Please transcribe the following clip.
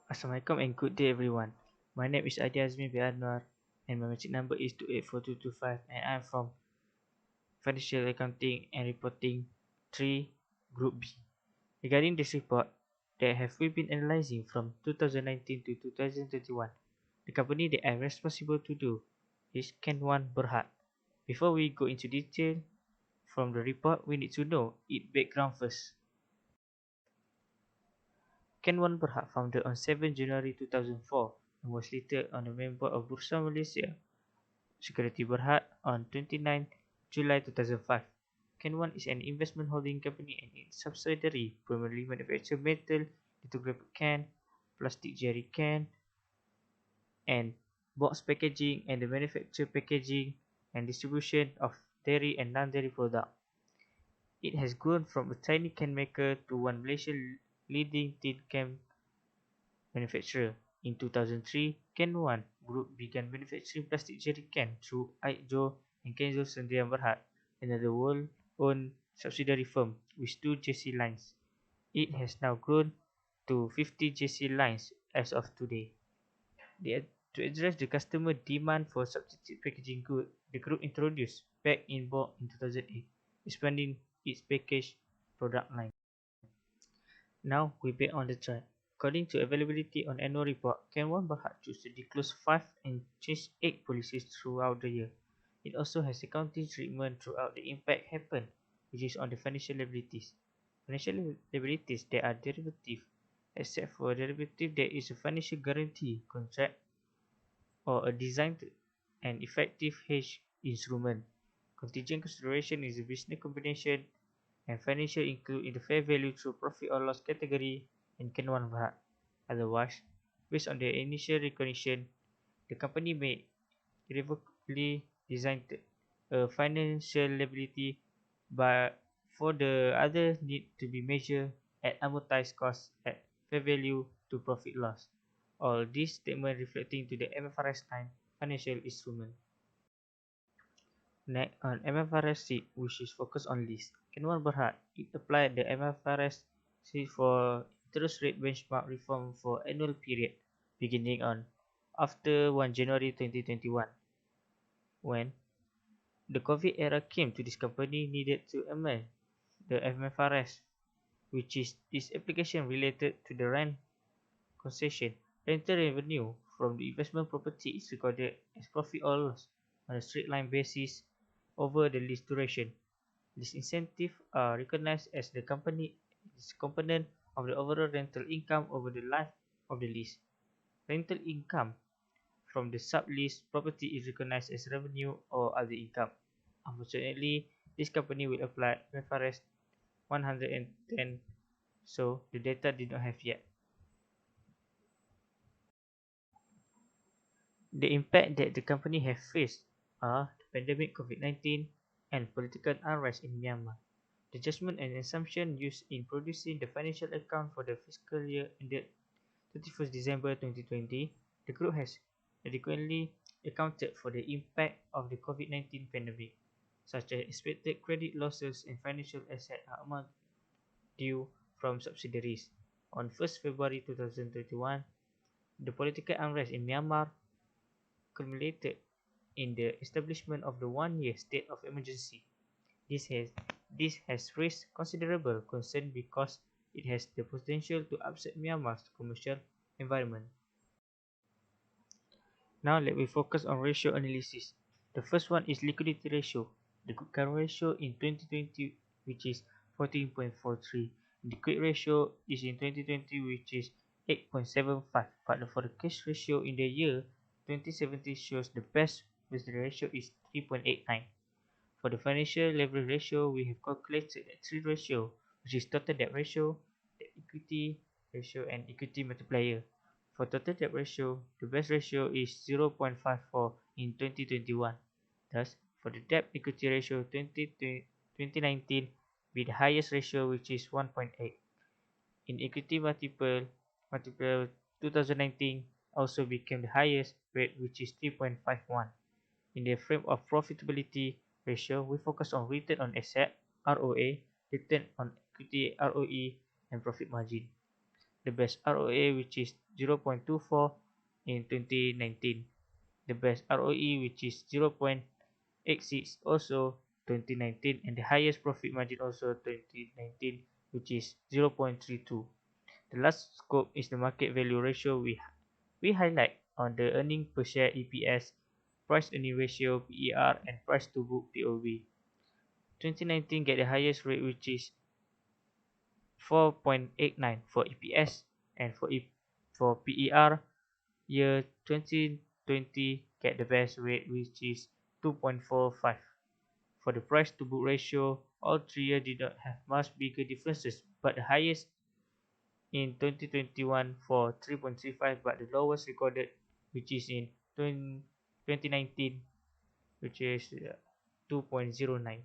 Assalamualaikum and good day everyone. My name is Adi Azmi Berhad and my magic number is 284225 and I'm from Financial Accounting and Reporting 3 Group B. Regarding this report that have we been analyzing from 2019 to 2021, the company that I'm responsible to do is Ken1 Berhad. Before we go into detail from the report, we need to know its background first. Ken1 Berhad founded on 7 January 2004 and was later on a member of Bursa Malaysia Security Berhad on 29 July 2005. Ken1 is an investment holding company and its subsidiary primarily manufacture metal, lithographic can, plastic jerry can, and box packaging and the manufacture packaging and distribution of dairy and non-dairy products. It has grown from a tiny can maker to one Malaysian leading tin can manufacturer. In 2003, Ken1 Group began manufacturing plastic jerry can through Aikjo and Kenzo Sdn Berhad, another world-owned subsidiary firm with two JC lines. It has now grown to 50 JC lines as of today. To address the customer demand for substitute packaging goods, the group introduced Pack in Bulk in 2008, expanding its packaged product line. Now we bet on the chart. According to availability on annual report, Ken1 Berhad choose to disclose 5 and change 8 policies throughout the year. It also has accounting treatment throughout the impact happen, which is on the financial liabilities. Financial liabilities that are derivative, except for derivative that is a financial guarantee contract or a designed and effective hedge instrument. Contingent consideration is a business combination and financial include in the fair value through profit or loss category and Ken1 Berhad. Otherwise, based on the initial recognition, the company may irrevocably design a financial liability, but for the other need to be measured at amortized cost at fair value to profit loss. All these statements reflecting to the MFRS 9 financial instrument. Next, on MFRS 6, which is focused on lease. Ken1 Berhad, it applied the MFRS 6 for interest rate benchmark reform for annual period beginning on after 1 January 2021. When the COVID era came to this company needed to amend the MFRS, which is this application related to the rent concession. Rental revenue from the investment property is recorded as profit or loss on a straight line basis over the lease duration. These incentives are recognized as the company is component of the overall rental income over the life of the lease. Rental income from the subleased property is recognized as revenue or other income. Unfortunately, this company will apply IFRS 110, so the data did not have yet. The impact that the company have faced are the pandemic COVID-19 and political unrest in Myanmar. The judgment and assumption used in producing the financial account for the fiscal year ended 31st December 2020, the group has adequately accounted for the impact of the COVID-19 pandemic, such as expected credit losses and financial asset amount due from subsidiaries. On 1st February 2021, the political unrest in Myanmar culminated in the establishment of the one-year state of emergency. This has this has raised considerable concern because it has the potential to upset Myanmar's commercial environment. Now let me focus on ratio analysis. The first one is liquidity ratio. The good current ratio in 2020 which is 14.43. The quick ratio is in 2020 which is 8.75. But for the cash ratio in the year 2017 shows the best with the ratio is 3.89. For the financial leverage ratio, we have calculated the three ratio, which is total debt ratio, debt equity ratio, and equity multiplier. For total debt ratio, the best ratio is 0.54 in 2021. Thus, for the debt equity ratio 2019, with the highest ratio which is 1.8. In equity multiple 2019 also became the highest rate which is 3.51. In the frame of profitability ratio, we focus on return on asset (ROA), return on equity (ROE), and profit margin. the best ROA, which is 0.24 in 2019, the best ROE, which is 0.86 also 2019, and the highest profit margin also 2019, which is 0.32. The last scope is the market value ratio. We highlight on the earning per share EPS, price earning ratio PER, and price to book POV. 2019 get the highest rate, which is 4.89 for EPS, and for PER, year 2020 get the best rate, which is 2.45. For the price to book ratio, all 3 years did not have much bigger differences, but the highest in 2021 for 3.35, but the lowest recorded, which is in 2019, which is 2.09.